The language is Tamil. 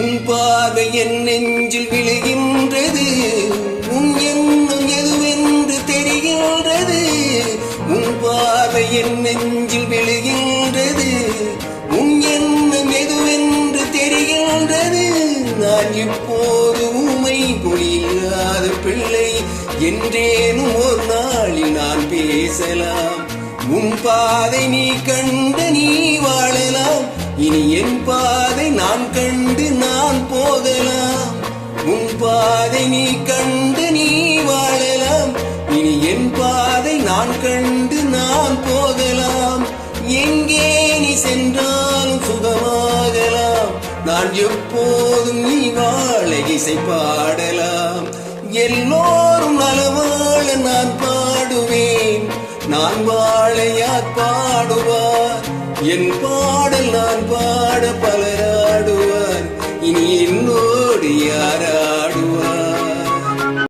உன் பார்வை என் நெஞ்சில் விழுகின்றது, உன் எண்ணம் எதுவென்று தெரிகின்றது. உன் பார்வை என் நெஞ்சில் விழுகின்றது, உன் எண்ணம் எதுவென்று தெரிகின்றது. நான் இப்போது ஊமை பொழியில்லாத பிள்ளை என்றேனும் ஒரு நாளில் நான் பேசலாம். உன் பாதை நீ கண்டு நீ வாழலாம், இனி என் பாதை நான் கண்டு நான் போகலாம். உன் பாதை நீ கண்டு நீ வாழலாம், இனி என் பாதை நான் கண்டு நான் போகலாம். எங்கே நீ சென்றாலும் சுகமாகலாம், நான் எப்போதும் நீ வாழ இசை பாடலாம். எல்லோரும் நலவாழ நான் பாடுவேன், நான் வாழ யார் பாடுவார்? என் பாடல் நான் பாட பல